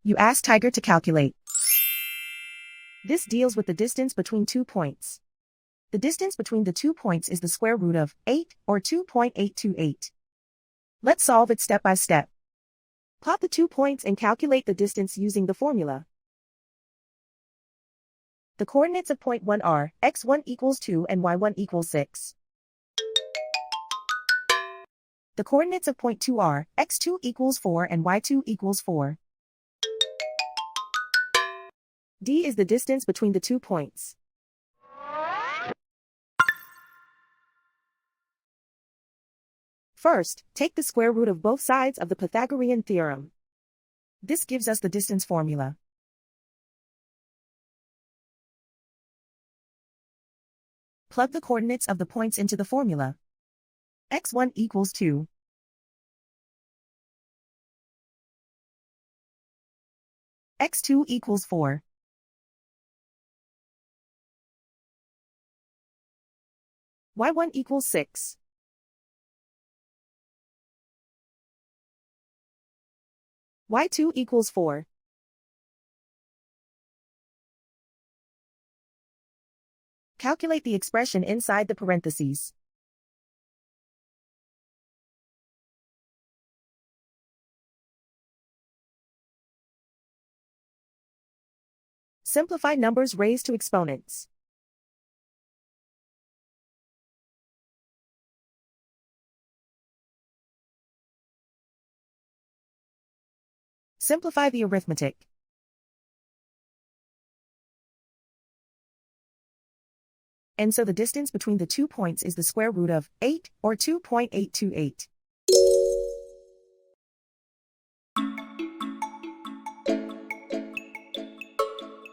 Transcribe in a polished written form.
You ask Tiger to calculate. This deals with the distance between 2 points. The distance between the 2 points is the square root of 8, or 2.828. Let's solve it step by step. Plot the 2 points and calculate the distance using the formula. The coordinates of point 1 are x1 equals 2 and y1 equals 6. The coordinates of point 2 are x2 equals 4 and y2 equals 4. D is the distance between the 2 points. First, take the square root of both sides of the Pythagorean theorem. This gives us the distance formula. Plug the coordinates of the points into the formula. x1 equals 2. x2 equals 4. y1 equals 6. y2 equals 4. Calculate the expression inside the parentheses. Simplify numbers raised to exponents. Simplify the arithmetic. And so the distance between the 2 points is the square root of 8, or 2.828.